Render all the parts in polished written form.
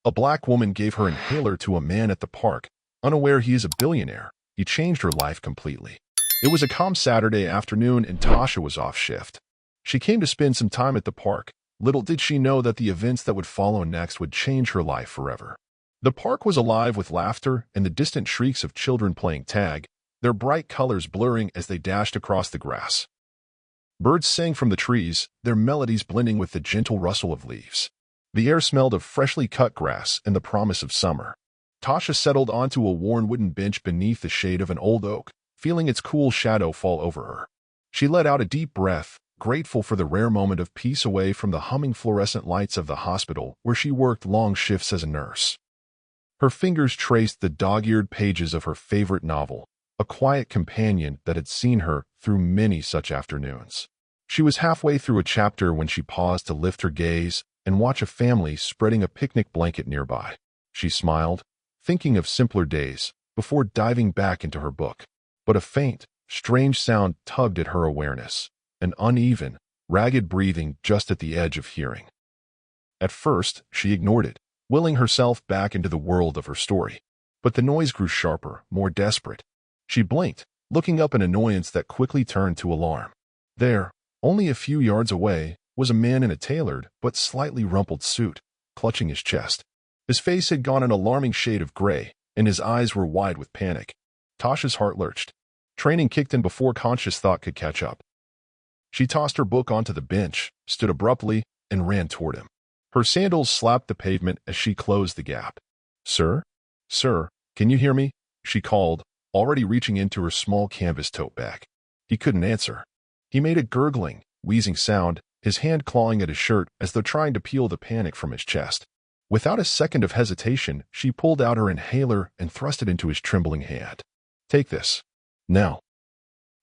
A black woman gave her inhaler to a man at the park, unaware he is a billionaire. He changed her life completely. It was a calm Saturday afternoon and Tasha was off shift. She came to spend some time at the park. Little did she know that the events that would follow next would change her life forever. The park was alive with laughter and the distant shrieks of children playing tag, their bright colors blurring as they dashed across the grass. Birds sang from the trees, their melodies blending with the gentle rustle of leaves. The air smelled of freshly cut grass and the promise of summer. Tasha settled onto a worn wooden bench beneath the shade of an old oak, feeling its cool shadow fall over her. She let out a deep breath, grateful for the rare moment of peace away from the humming fluorescent lights of the hospital where she worked long shifts as a nurse. Her fingers traced the dog-eared pages of her favorite novel, a quiet companion that had seen her through many such afternoons. She was halfway through a chapter when she paused to lift her gaze and watch a family spreading a picnic blanket nearby. She smiled, thinking of simpler days, before diving back into her book. But a faint, strange sound tugged at her awareness, an uneven, ragged breathing just at the edge of hearing. At first, she ignored it, willing herself back into the world of her story. But the noise grew sharper, more desperate. She blinked, looking up in annoyance that quickly turned to alarm. There, only a few yards away, was a man in a tailored but slightly rumpled suit, clutching his chest. His face had gone an alarming shade of gray, and his eyes were wide with panic. Tasha's heart lurched. Training kicked in before conscious thought could catch up. She tossed her book onto the bench, stood abruptly, and ran toward him. Her sandals slapped the pavement as she closed the gap. "Sir? Sir, can you hear me?" she called, already reaching into her small canvas tote bag. He couldn't answer. He made a gurgling, wheezing sound, his hand clawing at his shirt as though trying to peel the panic from his chest. Without a second of hesitation, she pulled out her inhaler and thrust it into his trembling hand. "Take this. Now."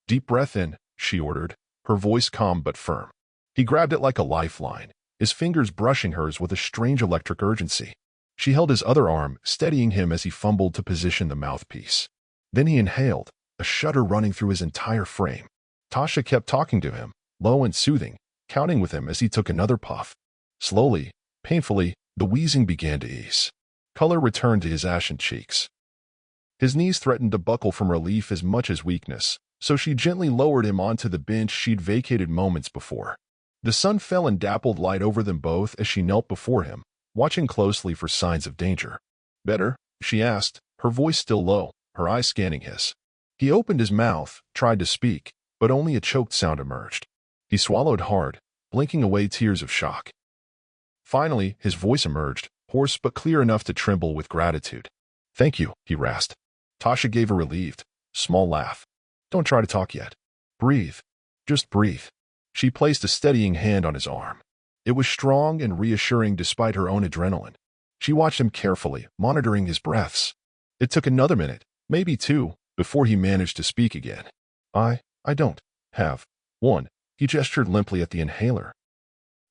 "Deep breath in," she ordered, her voice calm but firm. He grabbed it like a lifeline, his fingers brushing hers with a strange electric urgency. She held his other arm, steadying him as he fumbled to position the mouthpiece. Then he inhaled, a shudder running through his entire frame. Tasha kept talking to him, low and soothing, counting with him as he took another puff. Slowly, painfully, the wheezing began to ease. Color returned to his ashen cheeks. His knees threatened to buckle from relief as much as weakness, so she gently lowered him onto the bench she'd vacated moments before. The sun fell in dappled light over them both as she knelt before him, watching closely for signs of danger. "Better?" she asked, her voice still low, her eyes scanning his. He opened his mouth, tried to speak, but only a choked sound emerged. He swallowed hard, blinking away tears of shock. Finally, his voice emerged, hoarse but clear enough to tremble with gratitude. "Thank you," he rasped. Tasha gave a relieved, small laugh. "Don't try to talk yet. Breathe. Just breathe." She placed a steadying hand on his arm. It was strong and reassuring despite her own adrenaline. She watched him carefully, monitoring his breaths. It took another minute, maybe two, before he managed to speak again. I don't have one." He gestured limply at the inhaler.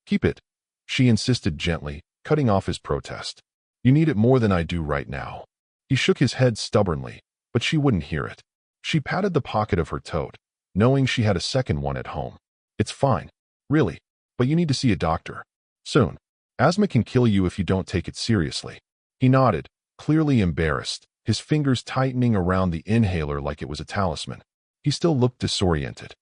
"Keep it," she insisted gently, cutting off his protest. "You need it more than I do right now." He shook his head stubbornly, but she wouldn't hear it. She patted the pocket of her tote, knowing she had a second one at home. "It's fine, really, but you need to see a doctor. Soon. Asthma can kill you if you don't take it seriously." He nodded, clearly embarrassed, his fingers tightening around the inhaler like it was a talisman. He still looked disoriented.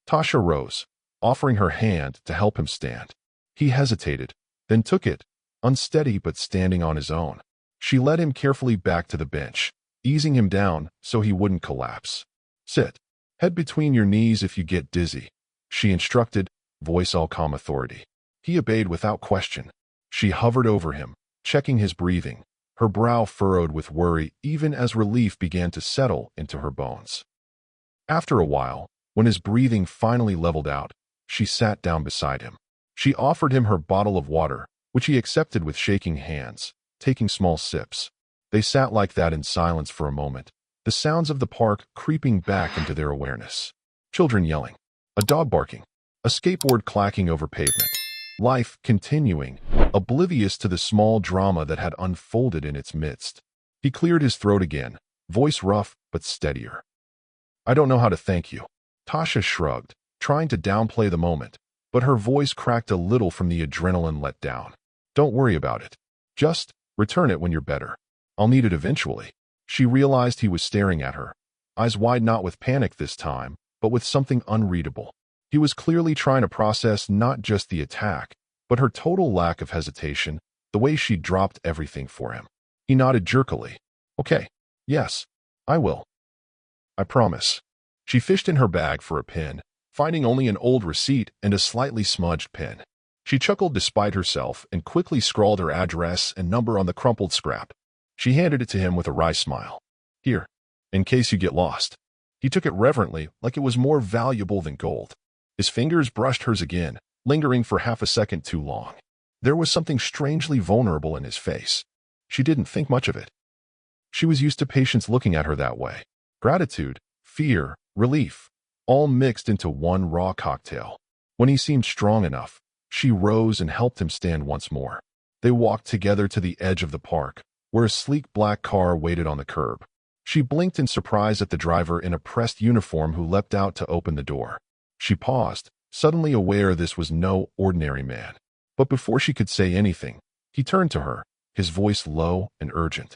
Tasha rose, offering her hand to help him stand. He hesitated, then took it, unsteady but standing on his own. She led him carefully back to the bench, easing him down so he wouldn't collapse. "Sit. Head between your knees if you get dizzy," she instructed, voice all calm authority. He obeyed without question. She hovered over him, checking his breathing, her brow furrowed with worry even as relief began to settle into her bones. After a while, when his breathing finally leveled out, she sat down beside him. She offered him her bottle of water, which he accepted with shaking hands, taking small sips. They sat like that in silence for a moment, the sounds of the park creeping back into their awareness. Children yelling, a dog barking, a skateboard clacking over pavement. Life continuing, oblivious to the small drama that had unfolded in its midst. He cleared his throat again, voice rough but steadier. "I don't know how to thank you." Tasha shrugged, trying to downplay the moment, but her voice cracked a little from the adrenaline let down. "Don't worry about it. Just Return it when you're better. I'll need it eventually. She realized he was staring at her, eyes wide not with panic this time, but with something unreadable. He was clearly trying to process not just the attack, but her total lack of hesitation, the way she dropped everything for him. He nodded jerkily. Okay. Yes. I will. I promise. She fished in her bag for a pen, finding only an old receipt and a slightly smudged pen. She chuckled despite herself and quickly scrawled her address and number on the crumpled scrap. She handed it to him with a wry smile. Here, in case you get lost. He took it reverently, like it was more valuable than gold. His fingers brushed hers again, lingering for half a second too long. There was something strangely vulnerable in his face. She didn't think much of it. She was used to patients looking at her that way. Gratitude, fear, relief, all mixed into one raw cocktail. When he seemed strong enough, she rose and helped him stand once more. They walked together to the edge of the park, where a sleek black car waited on the curb. She blinked in surprise at the driver in a pressed uniform who leapt out to open the door. She paused, suddenly aware this was no ordinary man. But before she could say anything, he turned to her, his voice low and urgent.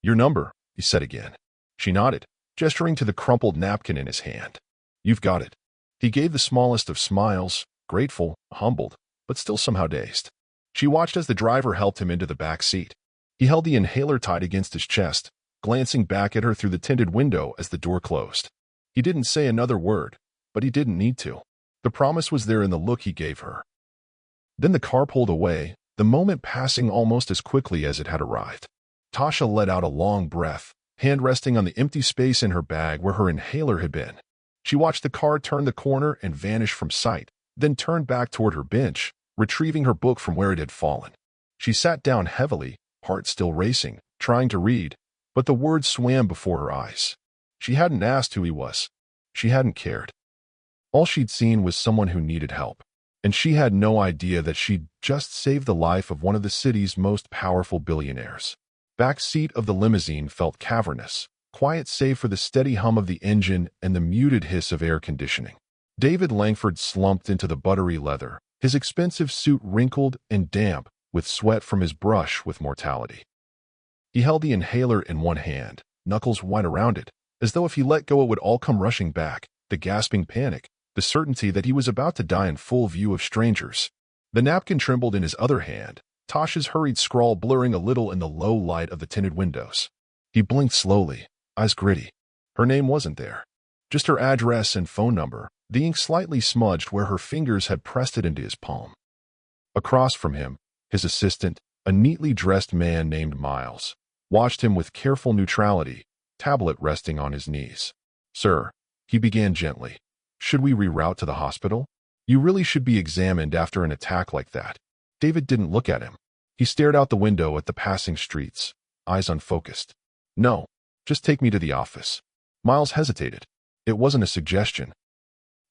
Your number, he said again. She nodded, gesturing to the crumpled napkin in his hand. You've got it. He gave the smallest of smiles, grateful, humbled, but still somehow dazed. She watched as the driver helped him into the back seat. He held the inhaler tight against his chest, glancing back at her through the tinted window as the door closed. He didn't say another word, but he didn't need to. The promise was there in the look he gave her. Then the car pulled away, the moment passing almost as quickly as it had arrived. Tasha let out a long breath, hand resting on the empty space in her bag where her inhaler had been. She watched the car turn the corner and vanish from sight, then turned back toward her bench, retrieving her book from where it had fallen. She sat down heavily, heart still racing, trying to read, but the words swam before her eyes. She hadn't asked who he was. She hadn't cared. All she'd seen was someone who needed help, and she had no idea that she'd just saved the life of one of the city's most powerful billionaires. Back seat of the limousine felt cavernous, quiet save for the steady hum of the engine and the muted hiss of air conditioning. David Langford slumped into the buttery leather, his expensive suit wrinkled and damp with sweat from his brush with mortality. He held the inhaler in one hand, knuckles wide around it, as though if he let go it would all come rushing back, the gasping panic, the certainty that he was about to die in full view of strangers. The napkin trembled in his other hand, Tasha's hurried scrawl blurring a little in the low light of the tinted windows. He blinked slowly, eyes gritty. Her name wasn't there. Just her address and phone number, the ink slightly smudged where her fingers had pressed it into his palm. Across from him, his assistant, a neatly dressed man named Miles, watched him with careful neutrality, tablet resting on his knees. Sir, he began gently, should we reroute to the hospital? You really should be examined after an attack like that. David didn't look at him. He stared out the window at the passing streets, eyes unfocused. No, just take me to the office. Miles hesitated. It wasn't a suggestion.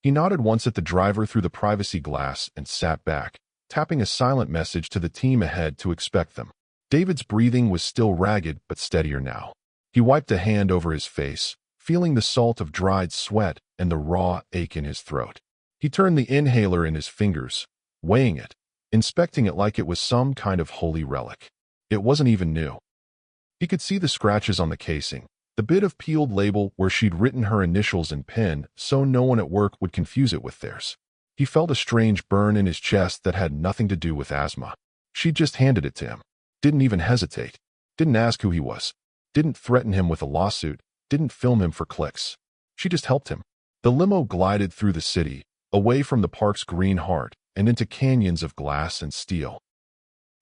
He nodded once at the driver through the privacy glass and sat back, tapping a silent message to the team ahead to expect them. David's breathing was still ragged but steadier now. He wiped a hand over his face, feeling the salt of dried sweat and the raw ache in his throat. He turned the inhaler in his fingers, weighing it, inspecting it like it was some kind of holy relic. It wasn't even new. He could see the scratches on the casing, the bit of peeled label where she'd written her initials in pen so no one at work would confuse it with theirs. He felt a strange burn in his chest that had nothing to do with asthma. She'd just handed it to him. Didn't even hesitate. Didn't ask who he was. Didn't threaten him with a lawsuit. Didn't film him for clicks. She just helped him. The limo glided through the city, away from the park's green heart, and into canyons of glass and steel.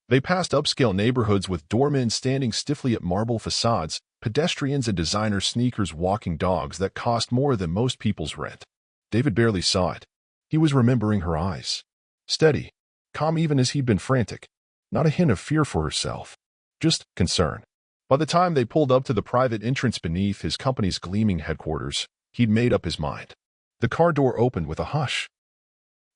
They passed upscale neighborhoods with doormen standing stiffly at marble facades, pedestrians and designer sneakers walking dogs that cost more than most people's rent. David barely saw it. He was remembering her eyes. Steady, calm even as he'd been frantic. Not a hint of fear for herself. Just concern. By the time they pulled up to the private entrance beneath his company's gleaming headquarters, he'd made up his mind. The car door opened with a hush.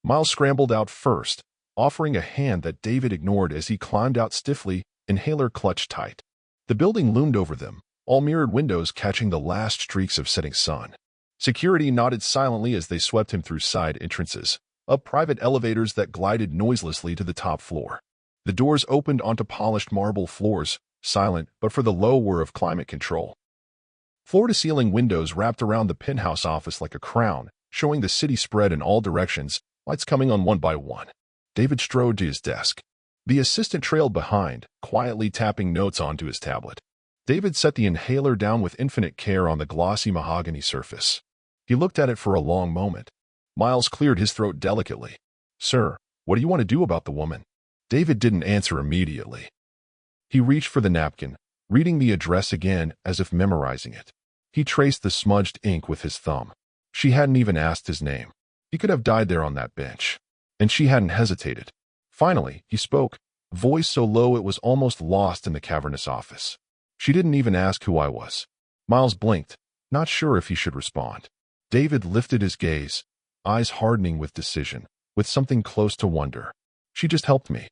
Miles scrambled out first, offering a hand that David ignored as he climbed out stiffly, inhaler clutched tight. The building loomed over them, all mirrored windows catching the last streaks of setting sun. Security nodded silently as they swept him through side entrances, up private elevators that glided noiselessly to the top floor. The doors opened onto polished marble floors, silent but for the low whir of climate control. Floor-to-ceiling windows wrapped around the penthouse office like a crown, showing the city spread in all directions, lights coming on one by one. David strode to his desk. The assistant trailed behind, quietly tapping notes onto his tablet. David set the inhaler down with infinite care on the glossy mahogany surface. He looked at it for a long moment. Miles cleared his throat delicately. "Sir, what do you want to do about the woman?" David didn't answer immediately. He reached for the napkin, reading the address again as if memorizing it. He traced the smudged ink with his thumb. She hadn't even asked his name. He could have died there on that bench. And she hadn't hesitated. Finally, he spoke, voice so low it was almost lost in the cavernous office. "She didn't even ask who I was." Miles blinked, not sure if he should respond. David lifted his gaze, eyes hardening with decision, with something close to wonder. "She just helped me."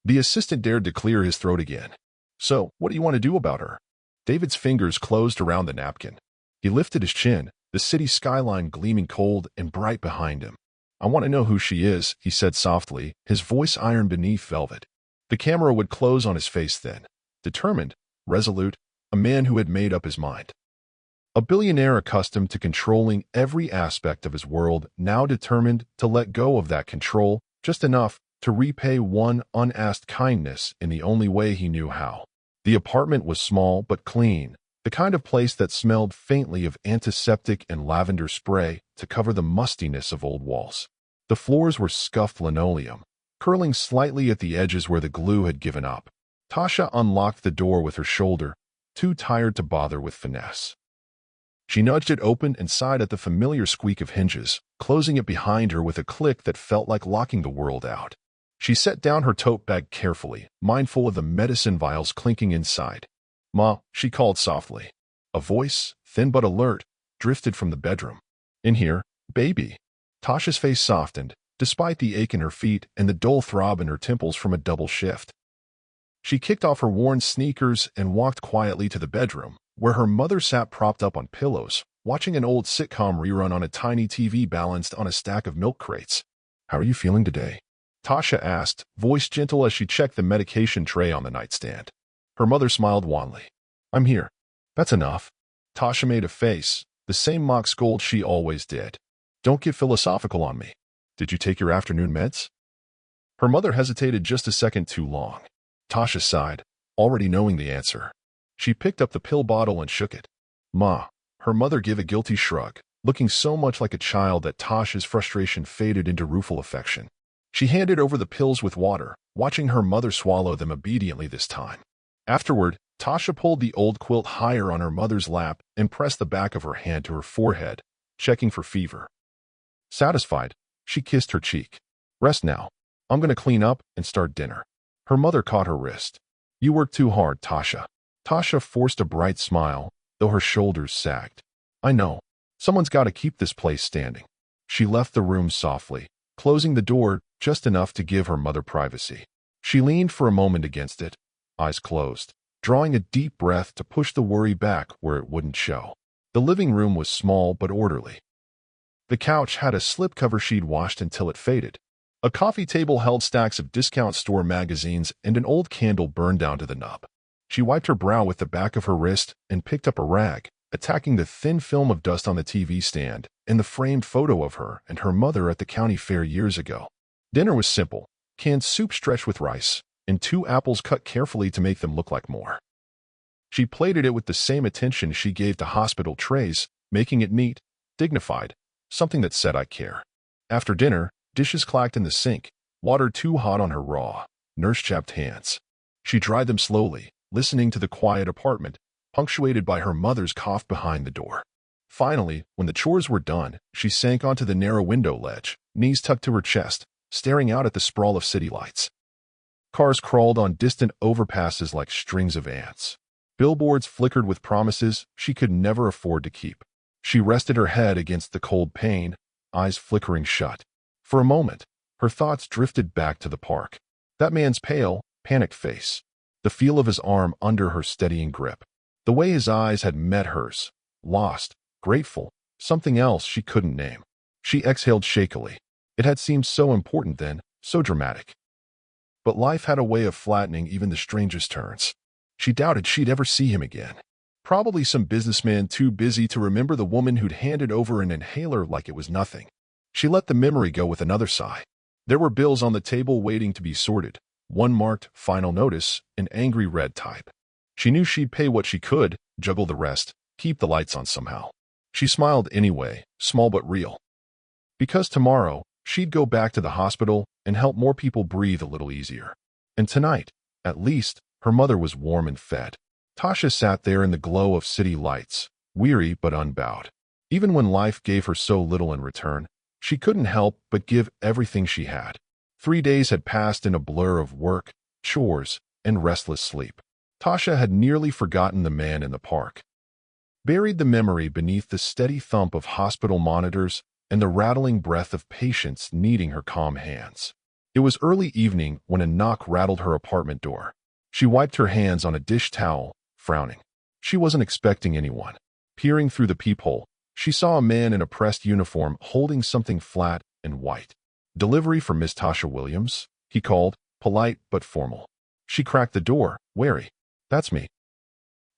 The assistant dared to clear his throat again. "So, what do you want to do about her?" David's fingers closed around the napkin. He lifted his chin, the city skyline gleaming cold and bright behind him. "I want to know who she is," he said softly, his voice iron beneath velvet. The camera would close on his face then. Determined, resolute, a man who had made up his mind. A billionaire accustomed to controlling every aspect of his world, now determined to let go of that control, just enough to repay one unasked kindness in the only way he knew how. The apartment was small but clean, the kind of place that smelled faintly of antiseptic and lavender spray to cover the mustiness of old walls. The floors were scuffed linoleum, curling slightly at the edges where the glue had given up. Tasha unlocked the door with her shoulder, too tired to bother with finesse. She nudged it open and sighed at the familiar squeak of hinges, closing it behind her with a click that felt like locking the world out. She set down her tote bag carefully, mindful of the medicine vials clinking inside. "Ma," she called softly. A voice, thin but alert, drifted from the bedroom. "In here, baby." Tasha's face softened, despite the ache in her feet and the dull throb in her temples from a double shift. She kicked off her worn sneakers and walked quietly to the bedroom, where her mother sat propped up on pillows, watching an old sitcom rerun on a tiny TV balanced on a stack of milk crates. "How are you feeling today?" Tasha asked, voice gentle as she checked the medication tray on the nightstand. Her mother smiled wanly. "I'm here. That's enough." Tasha made a face, the same mock scold she always did. "Don't get philosophical on me. Did you take your afternoon meds?" Her mother hesitated just a second too long. Tasha sighed, already knowing the answer. She picked up the pill bottle and shook it. "Ma." Her mother gave a guilty shrug, looking so much like a child that Tasha's frustration faded into rueful affection. She handed over the pills with water, watching her mother swallow them obediently this time. Afterward, Tasha pulled the old quilt higher on her mother's lap and pressed the back of her hand to her forehead, checking for fever. Satisfied, she kissed her cheek. "Rest now. I'm going to clean up and start dinner." Her mother caught her wrist. "You work too hard, Tasha." Tasha forced a bright smile, though her shoulders sagged. "I know. Someone's got to keep this place standing." She left the room softly, closing the door just enough to give her mother privacy. She leaned for a moment against it, eyes closed, drawing a deep breath to push the worry back where it wouldn't show. The living room was small but orderly. The couch had a slipcover she'd washed until it faded. A coffee table held stacks of discount store magazines and an old candle burned down to the nub. She wiped her brow with the back of her wrist and picked up a rag, attacking the thin film of dust on the TV stand and the framed photo of her and her mother at the county fair years ago. Dinner was simple, canned soup stretched with rice, and 2 apples cut carefully to make them look like more. She plated it with the same attention she gave to hospital trays, making it neat, dignified, something that said "I care." After dinner, dishes clacked in the sink, water too hot on her raw, nurse-chapped hands. She dried them slowly, listening to the quiet apartment, punctuated by her mother's cough behind the door. Finally, when the chores were done, she sank onto the narrow window ledge, knees tucked to her chest, staring out at the sprawl of city lights. Cars crawled on distant overpasses like strings of ants. Billboards flickered with promises she could never afford to keep. She rested her head against the cold pane, eyes flickering shut. For a moment, her thoughts drifted back to the park. That man's pale, panicked face. The feel of his arm under her steadying grip. The way his eyes had met hers. Lost, grateful, something else she couldn't name. She exhaled shakily. It had seemed so important then, so dramatic. But life had a way of flattening even the strangest turns. She doubted she'd ever see him again. Probably some businessman too busy to remember the woman who'd handed over an inhaler like it was nothing. She let the memory go with another sigh. There were bills on the table waiting to be sorted, one marked "Final Notice" in angry red type. She knew she'd pay what she could, juggle the rest, keep the lights on somehow. She smiled anyway, small but real. Because tomorrow, she'd go back to the hospital and help more people breathe a little easier. And tonight, at least, her mother was warm and fed. Tasha sat there in the glow of city lights, weary but unbowed. Even when life gave her so little in return, she couldn't help but give everything she had. 3 days had passed in a blur of work, chores, and restless sleep. Tasha had nearly forgotten the man in the park. Buried the memory beneath the steady thump of hospital monitors and the rattling breath of patients kneading her calm hands. It was early evening when a knock rattled her apartment door. She wiped her hands on a dish towel, frowning. She wasn't expecting anyone. Peering through the peephole, she saw a man in a pressed uniform holding something flat and white. "Delivery for Miss Tasha Williams?" he called, polite but formal. She cracked the door, wary. "That's me."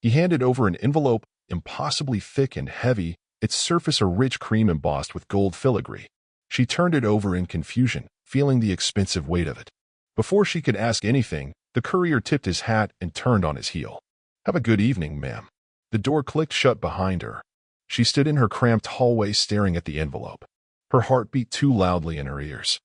He handed over an envelope, impossibly thick and heavy, its surface a rich cream embossed with gold filigree. She turned it over in confusion, feeling the expensive weight of it. Before she could ask anything, the courier tipped his hat and turned on his heel. "Have a good evening, ma'am." The door clicked shut behind her. She stood in her cramped hallway staring at the envelope. Her heart beat too loudly in her ears.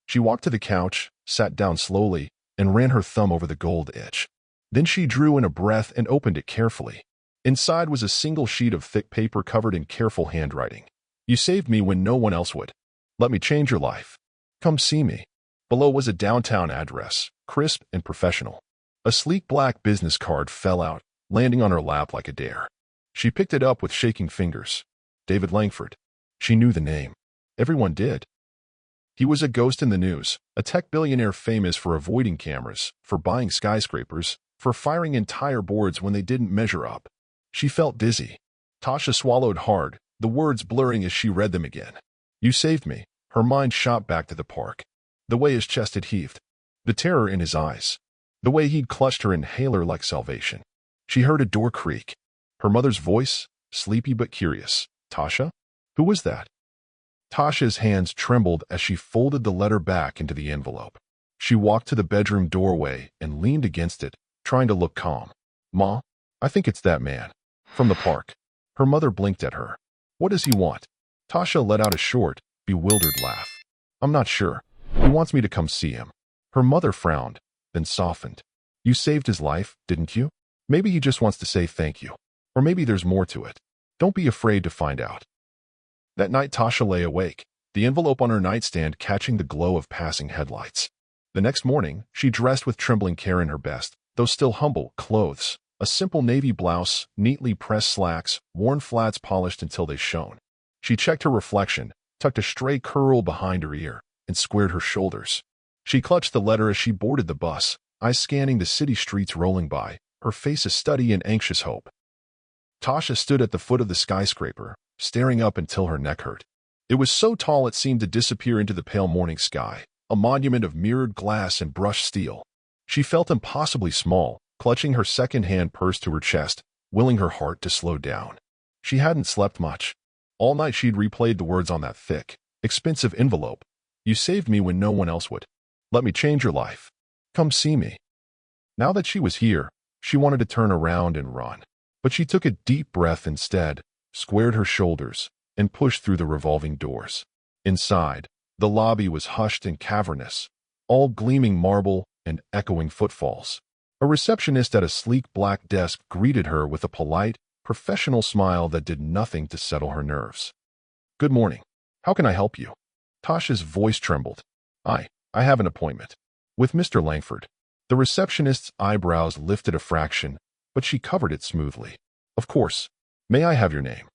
She walked to the couch, sat down slowly, and ran her thumb over the gold edge. Then she drew in a breath and opened it carefully. Inside was a single sheet of thick paper covered in careful handwriting. "You saved me when no one else would. Let me change your life. Come see me." Below was a downtown address, crisp and professional. A sleek black business card fell out, landing on her lap like a dare. She picked it up with shaking fingers. David Langford. She knew the name. Everyone did. He was a ghost in the news, a tech billionaire famous for avoiding cameras, for buying skyscrapers, for firing entire boards when they didn't measure up. She felt dizzy. Tasha swallowed hard, the words blurring as she read them again. "You saved me." Her mind shot back to the park. The way his chest had heaved. The terror in his eyes. The way he'd clutched her inhaler like salvation. She heard a door creak. Her mother's voice, sleepy but curious. "Tasha? Who was that?" Tasha's hands trembled as she folded the letter back into the envelope. She walked to the bedroom doorway and leaned against it, trying to look calm. "Ma, I think it's that man. From the park." Her mother blinked at her. "What does he want?" Tasha let out a short, bewildered laugh. "I'm not sure. He wants me to come see him." Her mother frowned, then softened. "You saved his life, didn't you? Maybe he just wants to say thank you. Or maybe there's more to it. Don't be afraid to find out." That night Tasha lay awake, the envelope on her nightstand catching the glow of passing headlights. The next morning, she dressed with trembling care in her best, though still humble, clothes. A simple navy blouse, neatly pressed slacks, worn flats polished until they shone. She checked her reflection, tucked a stray curl behind her ear, and squared her shoulders. She clutched the letter as she boarded the bus, eyes scanning the city streets rolling by, her face a study in anxious hope. Tasha stood at the foot of the skyscraper, staring up until her neck hurt. It was so tall it seemed to disappear into the pale morning sky, a monument of mirrored glass and brushed steel. She felt impossibly small, clutching her second-hand purse to her chest, willing her heart to slow down. She hadn't slept much. All night she'd replayed the words on that thick, expensive envelope. "You saved me when no one else would. Let me change your life. Come see me." Now that she was here, she wanted to turn around and run. But she took a deep breath instead, squared her shoulders, and pushed through the revolving doors. Inside, the lobby was hushed and cavernous, all gleaming marble and echoing footfalls. A receptionist at a sleek black desk greeted her with a polite, professional smile that did nothing to settle her nerves. "Good morning. How can I help you?" Tasha's voice trembled. I have an appointment. With Mr. Langford." The receptionist's eyebrows lifted a fraction, but she covered it smoothly. "Of course. May I have your name?"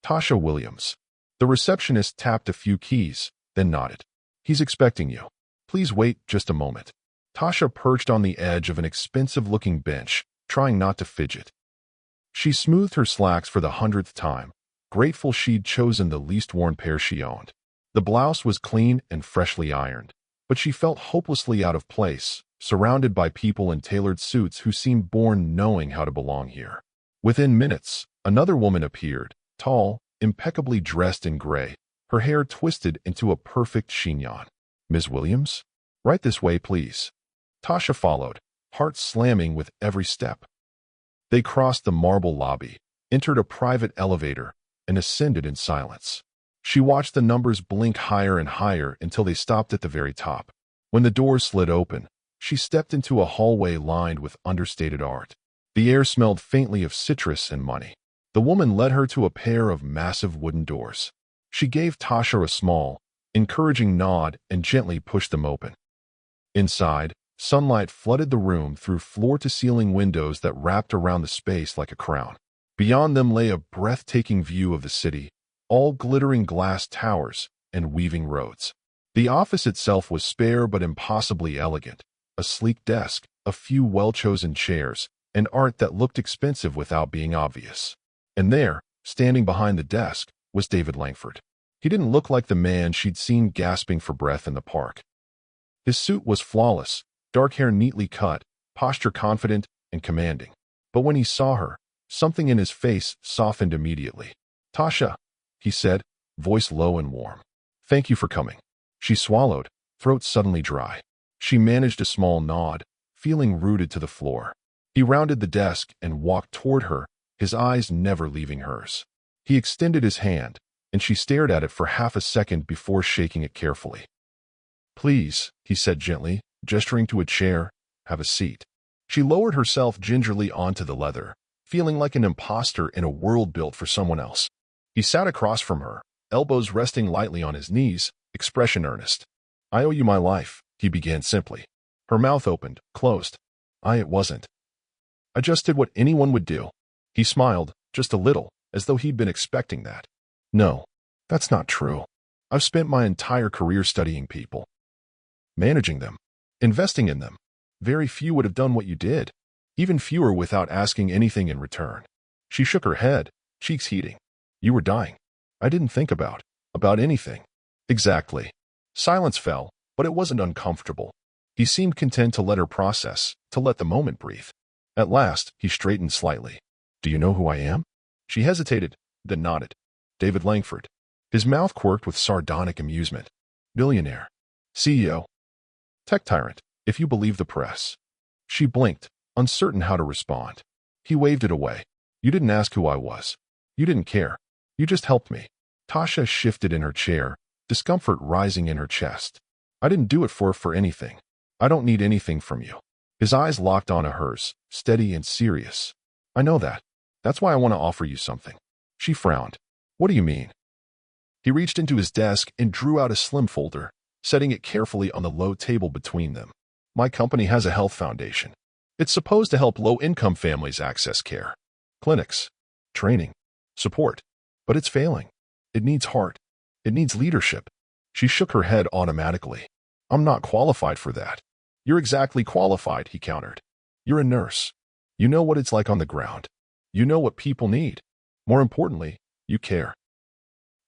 "Tasha Williams." The receptionist tapped a few keys, then nodded. "He's expecting you. Please wait just a moment." Tasha perched on the edge of an expensive-looking bench, trying not to fidget. She smoothed her slacks for the 100th time, grateful she'd chosen the least worn pair she owned. The blouse was clean and freshly ironed. But she felt hopelessly out of place, surrounded by people in tailored suits who seemed born knowing how to belong here. Within minutes, another woman appeared, tall, impeccably dressed in gray, her hair twisted into a perfect chignon. "Ms. Williams? Right this way, please." Tasha followed, heart slamming with every step. They crossed the marble lobby, entered a private elevator, and ascended in silence. She watched the numbers blink higher and higher until they stopped at the very top. When the doors slid open, she stepped into a hallway lined with understated art. The air smelled faintly of citrus and money. The woman led her to a pair of massive wooden doors. She gave Tasha a small, encouraging nod and gently pushed them open. Inside, sunlight flooded the room through floor-to-ceiling windows that wrapped around the space like a crown. Beyond them lay a breathtaking view of the city, all glittering glass towers and weaving roads. The office itself was spare but impossibly elegant. A sleek desk, a few well-chosen chairs, and art that looked expensive without being obvious. And there, standing behind the desk, was David Langford. He didn't look like the man she'd seen gasping for breath in the park. His suit was flawless, dark hair neatly cut, posture confident and commanding. But when he saw her, something in his face softened immediately. "Tasha," he said, voice low and warm. "Thank you for coming." She swallowed, throat suddenly dry. She managed a small nod, feeling rooted to the floor. He rounded the desk and walked toward her, his eyes never leaving hers. He extended his hand, and she stared at it for half a second before shaking it carefully. "Please," he said gently, gesturing to a chair, "have a seat." She lowered herself gingerly onto the leather, feeling like an imposter in a world built for someone else. He sat across from her, elbows resting lightly on his knees, expression earnest. "I owe you my life," he began simply. Her mouth opened, closed. It wasn't. I just did what anyone would do." He smiled, just a little, as though he'd been expecting that. "No, that's not true. I've spent my entire career studying people, managing them, investing in them. Very few would have done what you did, even fewer without asking anything in return." She shook her head, cheeks heating. "You were dying. I didn't think about anything." "Exactly." Silence fell, but it wasn't uncomfortable. He seemed content to let her process, to let the moment breathe. At last, he straightened slightly. "Do you know who I am?" She hesitated, then nodded. "David Langford." His mouth quirked with sardonic amusement. "Billionaire. CEO. Tech tyrant, if you believe the press." She blinked, uncertain how to respond. He waved it away. "You didn't ask who I was. You didn't care. You just helped me." Tasha shifted in her chair, discomfort rising in her chest. "I didn't do it for anything. I don't need anything from you." His eyes locked onto hers, steady and serious. "I know that. That's why I want to offer you something." She frowned. "What do you mean?" He reached into his desk and drew out a slim folder, setting it carefully on the low table between them. "My company has a health foundation. It's supposed to help low-income families access care, clinics, training, support. But it's failing. It needs heart. It needs leadership." She shook her head automatically. "I'm not qualified for that." "You're exactly qualified," he countered. "You're a nurse. You know what it's like on the ground. You know what people need. More importantly, you care."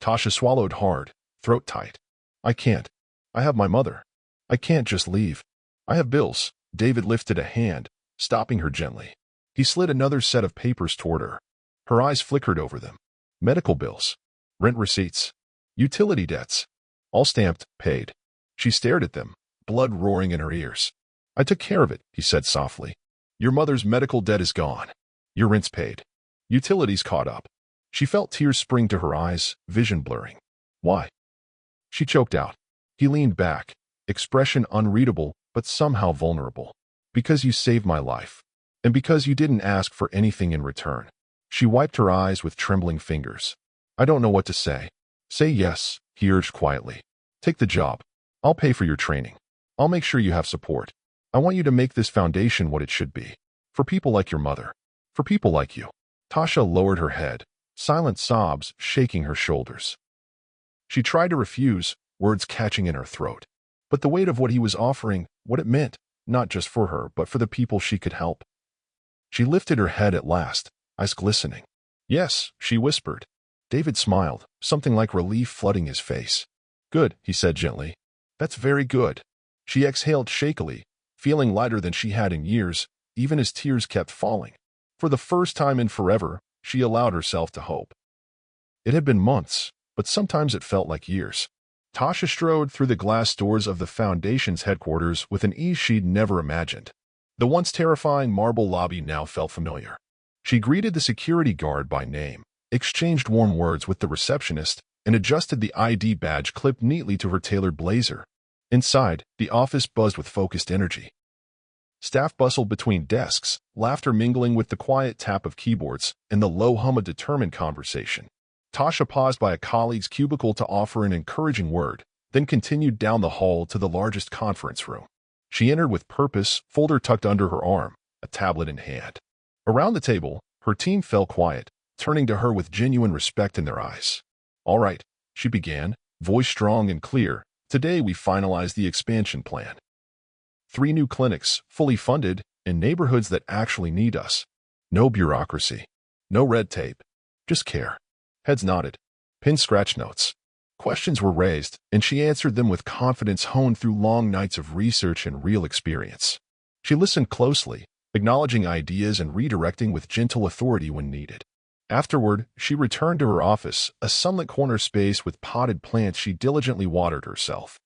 Tasha swallowed hard, throat tight. "I can't. I have my mother. I can't just leave. I have bills." David lifted a hand, stopping her gently. He slid another set of papers toward her. Her eyes flickered over them. Medical bills, rent receipts, utility debts, all stamped, paid. She stared at them, blood roaring in her ears. "I took care of it," he said softly. "Your mother's medical debt is gone. Your rent's paid. Utilities caught up." She felt tears spring to her eyes, vision blurring. "Why?" She choked out. He leaned back, expression unreadable but somehow vulnerable. "Because you saved my life. And because you didn't ask for anything in return." She wiped her eyes with trembling fingers. "I don't know what to say." "Say yes," he urged quietly. "Take the job. I'll pay for your training. I'll make sure you have support. I want you to make this foundation what it should be. For people like your mother. For people like you." Tasha lowered her head, silent sobs shaking her shoulders. She tried to refuse, words catching in her throat. But the weight of what he was offering, what it meant, not just for her, but for the people she could help. She lifted her head at last, eyes glistening. "Yes," she whispered. David smiled, something like relief flooding his face. "Good," he said gently. "That's very good. She exhaled shakily, feeling lighter than she had in years, even as tears kept falling. For the first time in forever, she allowed herself to hope. It had been months, but sometimes it felt like years. Tasha strode through the glass doors of the Foundation's headquarters with an ease she'd never imagined. The once terrifying marble lobby now felt familiar. She greeted the security guard by name, exchanged warm words with the receptionist, and adjusted the ID badge clipped neatly to her tailored blazer. Inside, the office buzzed with focused energy. Staff bustled between desks, laughter mingling with the quiet tap of keyboards and the low hum of determined conversation. Tasha paused by a colleague's cubicle to offer an encouraging word, then continued down the hall to the largest conference room. She entered with purpose, folder tucked under her arm, a tablet in hand. Around the table, her team fell quiet, turning to her with genuine respect in their eyes. "All right," she began, voice strong and clear. "Today we finalized the expansion plan. 3 new clinics, fully funded, in neighborhoods that actually need us. No bureaucracy. No red tape. Just care." Heads nodded. Pins scratch notes. Questions were raised, and she answered them with confidence honed through long nights of research and real experience. She listened closely, acknowledging ideas and redirecting with gentle authority when needed. Afterward, she returned to her office, a sunlit corner space with potted plants she diligently watered herself.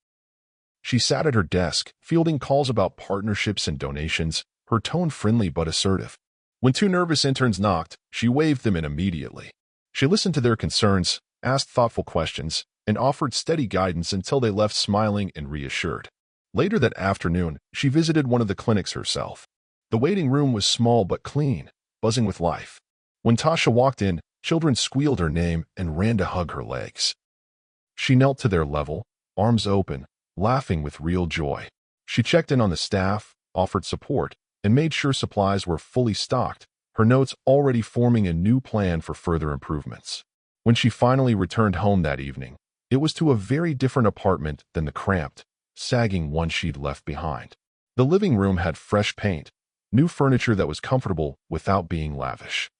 She sat at her desk, fielding calls about partnerships and donations, her tone friendly but assertive. When 2 nervous interns knocked, she waved them in immediately. She listened to their concerns, asked thoughtful questions, and offered steady guidance until they left smiling and reassured. Later that afternoon, she visited one of the clinics herself. The waiting room was small but clean, buzzing with life. When Tasha walked in, children squealed her name and ran to hug her legs. She knelt to their level, arms open, laughing with real joy. She checked in on the staff, offered support, and made sure supplies were fully stocked, her notes already forming a new plan for further improvements. When she finally returned home that evening, it was to a very different apartment than the cramped, sagging one she'd left behind. The living room had fresh paint, new furniture that was comfortable without being lavish.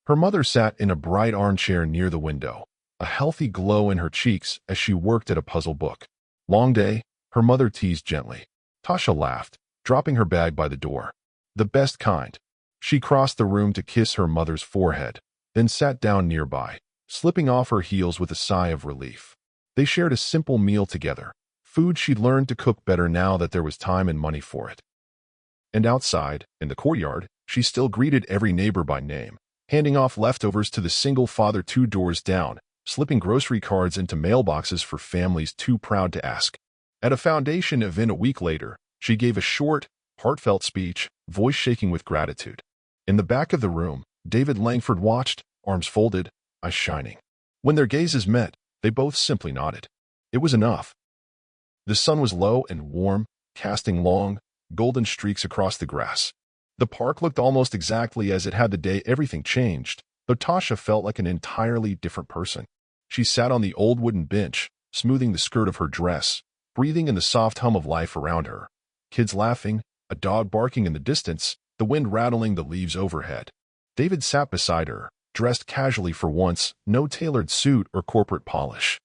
Her mother sat in a bright armchair near the window, a healthy glow in her cheeks as she worked at a puzzle book. "Long day?" her mother teased gently. Tasha laughed, dropping her bag by the door. "The best kind." She crossed the room to kiss her mother's forehead, then sat down nearby, slipping off her heels with a sigh of relief. They shared a simple meal together, food she'd learned to cook better now that there was time and money for it. And outside, in the courtyard, she still greeted every neighbor by name, handing off leftovers to the single father 2 doors down, slipping grocery cards into mailboxes for families too proud to ask. At a Foundation event a week later, she gave a short, heartfelt speech, voice shaking with gratitude. In the back of the room, David Langford watched, arms folded, eyes shining. When their gazes met, they both simply nodded. It was enough. The sun was low and warm, casting long, golden streaks across the grass. The park looked almost exactly as it had the day everything changed, though Tasha felt like an entirely different person. She sat on the old wooden bench, smoothing the skirt of her dress, breathing in the soft hum of life around her. Kids laughing, a dog barking in the distance, the wind rattling the leaves overhead. David sat beside her, dressed casually for once, no tailored suit or corporate polish.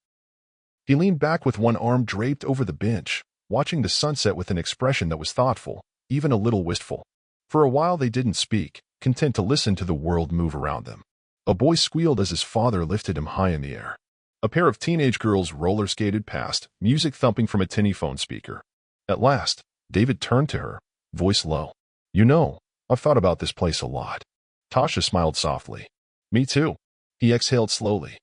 He leaned back with one arm draped over the bench, watching the sunset with an expression that was thoughtful, even a little wistful. For a while they didn't speak, content to listen to the world move around them. A boy squealed as his father lifted him high in the air. A pair of teenage girls roller-skated past, music thumping from a tinny phone speaker. At last, David turned to her, voice low. "You know, I've thought about this place a lot." Tasha smiled softly. "Me too." He exhaled slowly.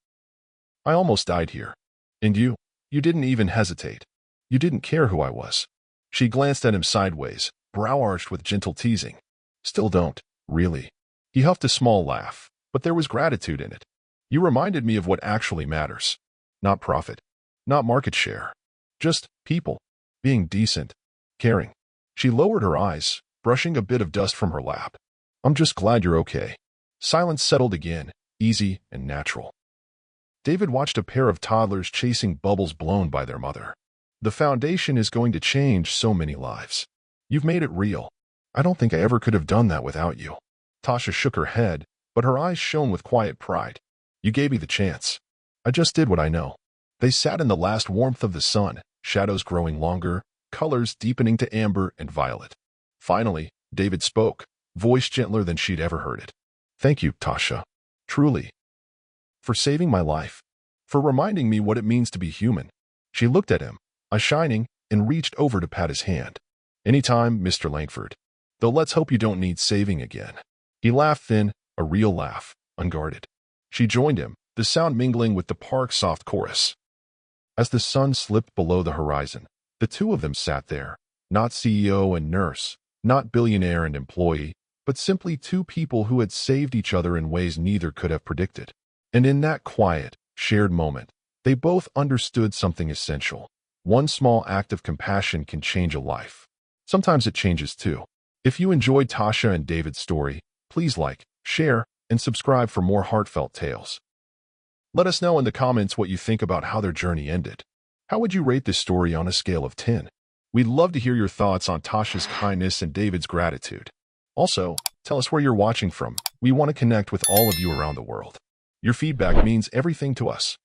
"I almost died here. And you didn't even hesitate. You didn't care who I was." She glanced at him sideways, brow arched with gentle teasing. "Still don't, really." He huffed a small laugh, but there was gratitude in it. "You reminded me of what actually matters. Not profit. Not market share. Just people. Being decent. Caring." She lowered her eyes, brushing a bit of dust from her lap. "I'm just glad you're okay." Silence settled again, easy and natural. David watched a pair of toddlers chasing bubbles blown by their mother. "The Foundation is going to change so many lives. You've made it real. I don't think I ever could have done that without you." Tasha shook her head, but her eyes shone with quiet pride. "You gave me the chance. I just did what I know." They sat in the last warmth of the sun, shadows growing longer, colors deepening to amber and violet. Finally, David spoke, voice gentler than she'd ever heard it. "Thank you, Tasha. Truly. For saving my life. For reminding me what it means to be human." She looked at him, eyes shining, and reached over to pat his hand. "Anytime, Mr. Langford. Though let's hope you don't need saving again." He laughed thin, a real laugh, unguarded. She joined him, the sound mingling with the park's soft chorus. As the sun slipped below the horizon, the two of them sat there, not CEO and nurse, not billionaire and employee, but simply two people who had saved each other in ways neither could have predicted. And in that quiet, shared moment, they both understood something essential. One small act of compassion can change a life. Sometimes it changes too. If you enjoyed Tasha and David's story, please like, share, and subscribe for more heartfelt tales. Let us know in the comments what you think about how their journey ended. How would you rate this story on a scale of 10? We'd love to hear your thoughts on Tasha's kindness and David's gratitude. Also, tell us where you're watching from. We want to connect with all of you around the world. Your feedback means everything to us.